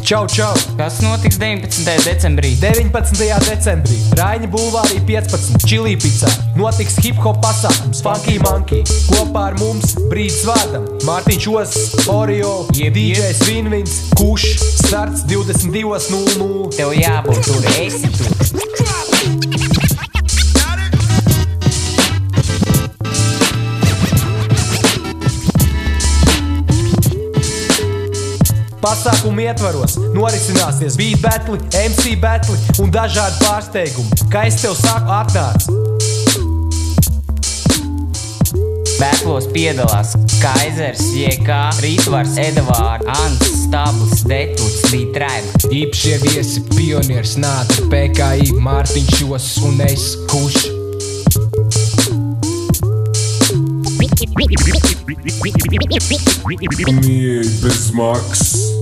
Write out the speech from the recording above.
Čau, čau! Kas notiks 19. decembrī? 19. decembrī Raiņa bulvārī 15 Čilī picā notiks hip-hop pasākums Funky Monkey. Kopā ar mums brīdis vārdam Mārtiņš Os, Oreo, DJs Vinvins, Kuš. Starts 22:00. Tev jābūt tur, esi tur. Pasākumu ietvaros norisināsies beat battle, MC battle un dažādi pārsteigumi. Kā es tev saku, atnāc! Battlos piedalās Kaizers, JK, Rītvars, Edvārds, Ants, Stabls, Detuts, D-Tribe. Īpašie viesi Pionieris, Nātra, PKI, Mārtiņš Os un es, Kuš. Un ieej bez maksas.